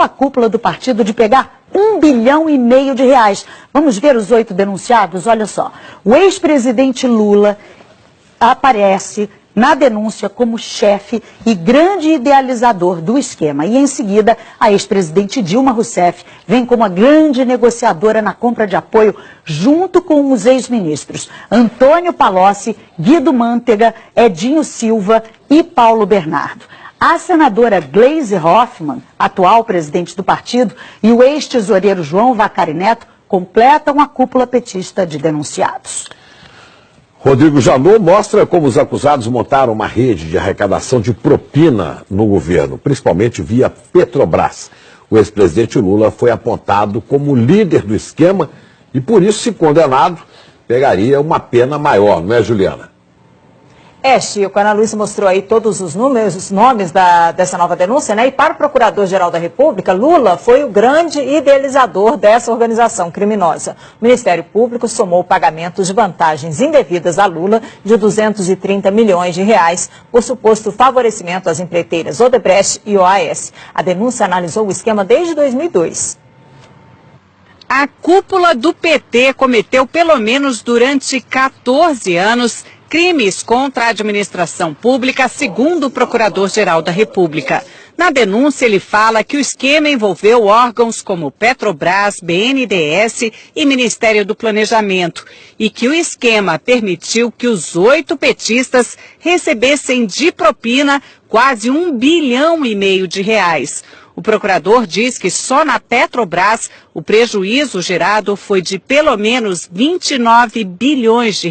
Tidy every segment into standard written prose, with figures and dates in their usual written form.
a cúpula do partido de pegar R$1,5 bilhão. Vamos ver os 8 denunciados? Olha só, o ex-presidente Lula aparece na denúncia como chefe e grande idealizador do esquema. E em seguida, a ex-presidente Dilma Rousseff vem como a grande negociadora na compra de apoio junto com os ex-ministros Antônio Palocci, Guido Mantega, Edinho Silva e Paulo Bernardo. A senadora Gleisi Hoffmann, atual presidente do partido, e o ex-tesoureiro João Vacari Neto completam a cúpula petista de denunciados. Rodrigo Janot mostra como os acusados montaram uma rede de arrecadação de propina no governo, principalmente via Petrobras. O ex-presidente Lula foi apontado como líder do esquema e, por isso, se condenado, pegaria uma pena maior, não é, Juliana? Chico, a Ana Luísa mostrou aí todos os nomes dessa nova denúncia, né? E para o Procurador-Geral da República, Lula foi o grande idealizador dessa organização criminosa. O Ministério Público somou pagamentos de vantagens indevidas a Lula de R$230 milhões por suposto favorecimento às empreiteiras Odebrecht e OAS. A denúncia analisou o esquema desde 2002. A cúpula do PT cometeu, pelo menos durante 14 anos, crimes contra a administração pública, segundo o Procurador-Geral da República. Na denúncia, ele fala que o esquema envolveu órgãos como Petrobras, BNDES e Ministério do Planejamento, e que o esquema permitiu que os 8 petistas recebessem de propina quase R$1,5 bilhão. O procurador diz que só na Petrobras o prejuízo gerado foi de pelo menos R$29 bilhões.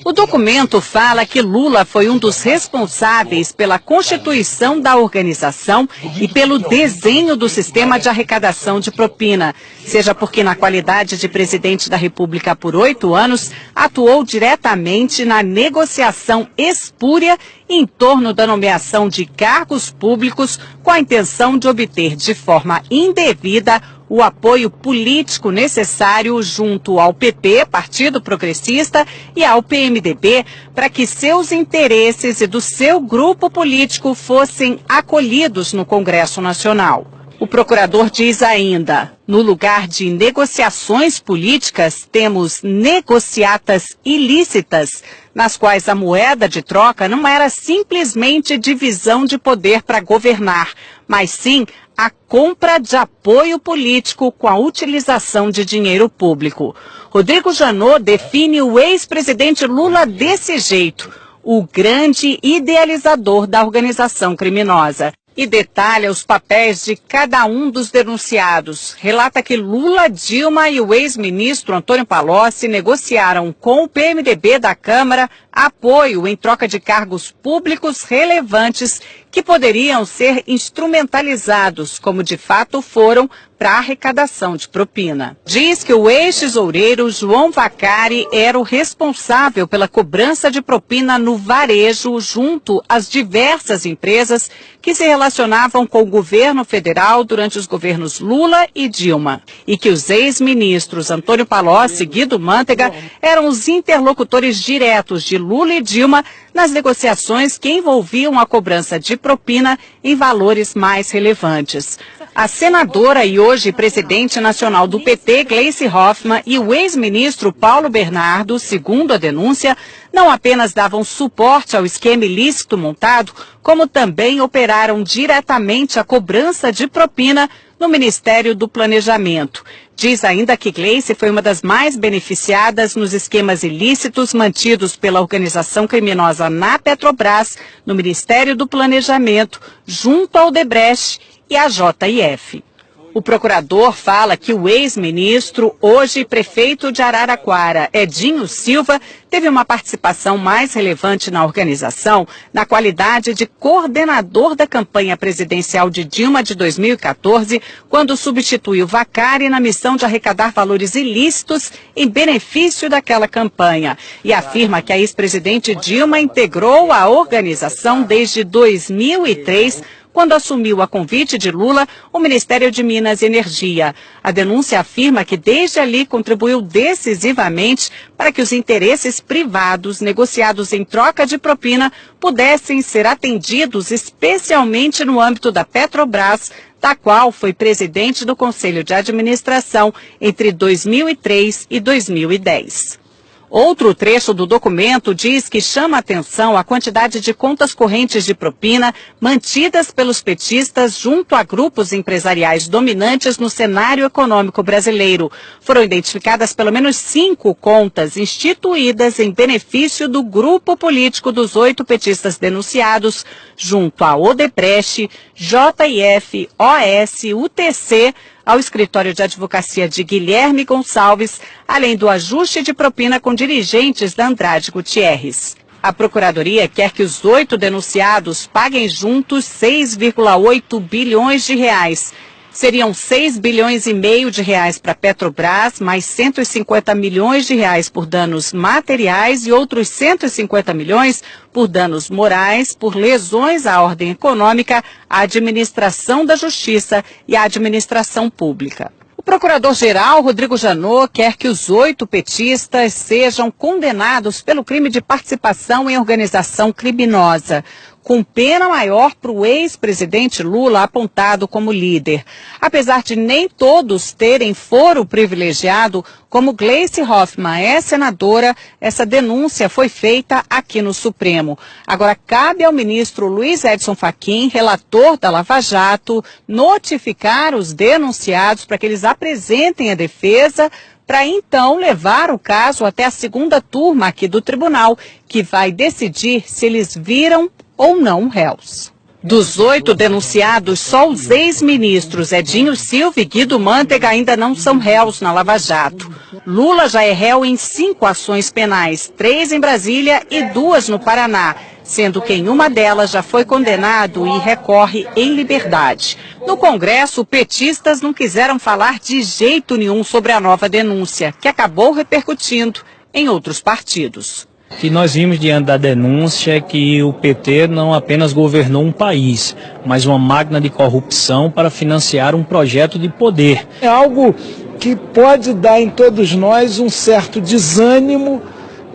O documento fala que Lula foi um dos responsáveis pela constituição da organização e pelo desenho do sistema de arrecadação de propina, seja porque na qualidade de presidente da República por 8 anos, atuou diretamente na negociação espúria em torno da nomeação de cargos públicos com a intenção de obter de forma indevida o apoio político necessário junto ao PP, Partido Progressista, e ao PMDB, para que seus interesses e do seu grupo político fossem acolhidos no Congresso Nacional. O procurador diz ainda, no lugar de negociações políticas, temos negociatas ilícitas, nas quais a moeda de troca não era simplesmente divisão de poder para governar, mas sim a compra de apoio político com a utilização de dinheiro público. Rodrigo Janot define o ex-presidente Lula desse jeito, o grande idealizador da organização criminosa. E detalha os papéis de cada um dos denunciados. Relata que Lula, Dilma e o ex-ministro Antônio Palocci negociaram com o PMDB da Câmara apoio em troca de cargos públicos relevantes que poderiam ser instrumentalizados, como de fato foram, para a arrecadação de propina. Diz que o ex-tesoureiro João Vacari era o responsável pela cobrança de propina no varejo junto às diversas empresas que se relacionavam com o governo federal durante os governos Lula e Dilma. E que os ex-ministros Antônio Palocci e Guido Mantega eram os interlocutores diretos de Lula e Dilma nas negociações que envolviam a cobrança de propina em valores mais relevantes. A senadora e hoje presidente nacional do PT, Gleisi Hoffmann, e o ex-ministro Paulo Bernardo, segundo a denúncia, não apenas davam suporte ao esquema ilícito montado, como também operaram diretamente a cobrança de propina no Ministério do Planejamento. Diz ainda que Gleisi foi uma das mais beneficiadas nos esquemas ilícitos mantidos pela organização criminosa na Petrobras, no Ministério do Planejamento, junto ao Odebrecht e à JF. O procurador fala que o ex-ministro, hoje prefeito de Araraquara, Edinho Silva, teve uma participação mais relevante na organização na qualidade de coordenador da campanha presidencial de Dilma de 2014, quando substituiu Vacari na missão de arrecadar valores ilícitos em benefício daquela campanha. E afirma que a ex-presidente Dilma integrou a organização desde 2003, quando assumiu a convite de Lula o Ministério de Minas e Energia. A denúncia afirma que desde ali contribuiu decisivamente para que os interesses privados negociados em troca de propina pudessem ser atendidos, especialmente no âmbito da Petrobras, da qual foi presidente do Conselho de Administração entre 2003 e 2010. Outro trecho do documento diz que chama atenção a quantidade de contas correntes de propina mantidas pelos petistas junto a grupos empresariais dominantes no cenário econômico brasileiro. Foram identificadas pelo menos 5 contas instituídas em benefício do grupo político dos 8 petistas denunciados, junto a Odebrecht, JF, OS, UTC, ao escritório de advocacia de Guilherme Gonçalves, além do ajuste de propina com dirigentes da Andrade Gutierrez. A Procuradoria quer que os 8 denunciados paguem juntos 6,8 bilhões de reais. Seriam 6 bilhões e meio de reais para a Petrobras, mais 150 milhões de reais por danos materiais e outros 150 milhões por danos morais, por lesões à ordem econômica, à administração da justiça e à administração pública. O procurador-geral Rodrigo Janot quer que os 8 petistas sejam condenados pelo crime de participação em organização criminosa, com pena maior para o ex-presidente Lula apontado como líder. Apesar de nem todos terem foro privilegiado, como Gleice Hoffmann é senadora, essa denúncia foi feita aqui no Supremo. Agora, cabe ao ministro Luiz Edson Fachin, relator da Lava Jato, notificar os denunciados para que eles apresentem a defesa, para então levar o caso até a segunda turma aqui do tribunal, que vai decidir se eles viram ou não réus. Dos 8 denunciados, só os ex-ministros Edinho Silva e Guido Mantega ainda não são réus na Lava Jato. Lula já é réu em 5 ações penais, 3 em Brasília e 2 no Paraná, sendo que em uma delas já foi condenado e recorre em liberdade. No Congresso, petistas não quiseram falar de jeito nenhum sobre a nova denúncia, que acabou repercutindo em outros partidos. O que nós vimos diante da denúncia é que o PT não apenas governou um país, mas uma máquina de corrupção para financiar um projeto de poder. É algo que pode dar em todos nós um certo desânimo,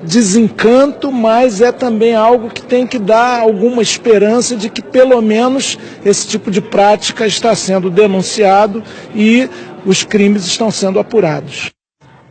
desencanto, mas é também algo que tem que dar alguma esperança de que pelo menos esse tipo de prática está sendo denunciado e os crimes estão sendo apurados.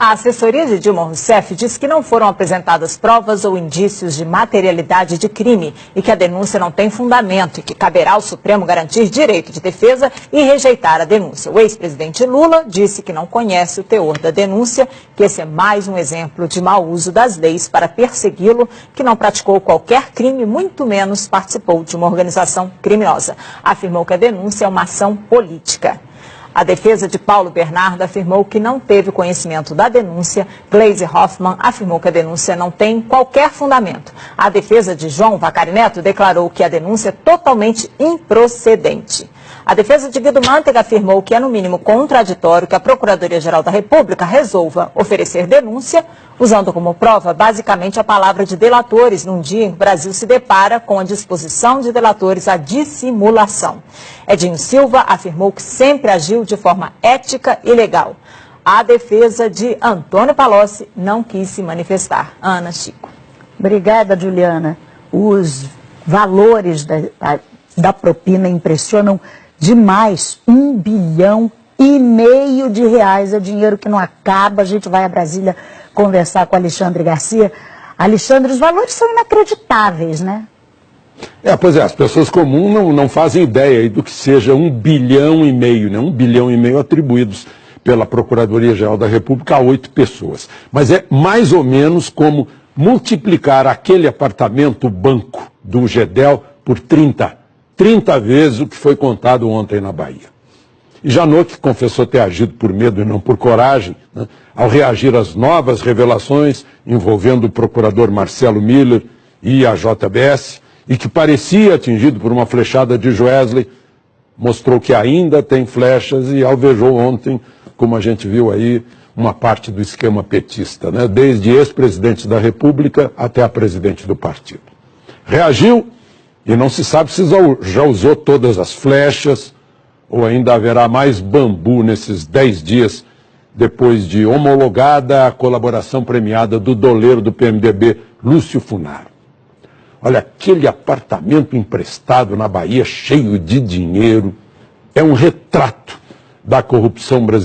A assessoria de Dilma Rousseff diz que não foram apresentadas provas ou indícios de materialidade de crime e que a denúncia não tem fundamento e que caberá ao Supremo garantir direito de defesa e rejeitar a denúncia. O ex-presidente Lula disse que não conhece o teor da denúncia, que esse é mais um exemplo de mau uso das leis para persegui-lo, que não praticou qualquer crime, muito menos participou de uma organização criminosa. Afirmou que a denúncia é uma ação política. A defesa de Paulo Bernardo afirmou que não teve conhecimento da denúncia. Gleice Hoffmann afirmou que a denúncia não tem qualquer fundamento. A defesa de João Vacari Neto declarou que a denúncia é totalmente improcedente. A defesa de Guido Mantega afirmou que é no mínimo contraditório que a Procuradoria-Geral da República resolva oferecer denúncia, usando como prova basicamente a palavra de delatores, num dia em que o Brasil se depara com a disposição de delatores à dissimulação. Edinho Silva afirmou que sempre agiu de forma ética e legal. A defesa de Antônio Palocci não quis se manifestar. Ana, Chico. Obrigada, Juliana. Os valores da propina impressionam demais. 1,5 bilhão de reais. É dinheiro que não acaba. A gente vai a Brasília conversar com Alexandre Garcia. Alexandre, os valores são inacreditáveis, né? Pois é, as pessoas comuns não fazem ideia aí do que seja 1,5 bilhão, né? 1,5 bilhão atribuídos pela Procuradoria-Geral da República a 8 pessoas. Mas é mais ou menos como multiplicar aquele apartamento banco do Gedel por 30 vezes o que foi contado ontem na Bahia. E Janot, que confessou ter agido por medo e não por coragem, né, ao reagir às novas revelações envolvendo o procurador Marcelo Miller e a JBS, e que parecia atingido por uma flechada de Joesley, mostrou que ainda tem flechas e alvejou ontem, como a gente viu aí, uma parte do esquema petista, né, desde ex-presidente da República até a presidente do partido. Reagiu E não se sabe se já usou todas as flechas ou ainda haverá mais bambu nesses 10 dias depois de homologada a colaboração premiada do doleiro do PMDB, Lúcio Funaro. Olha, aquele apartamento emprestado na Bahia cheio de dinheiro é um retrato da corrupção brasileira.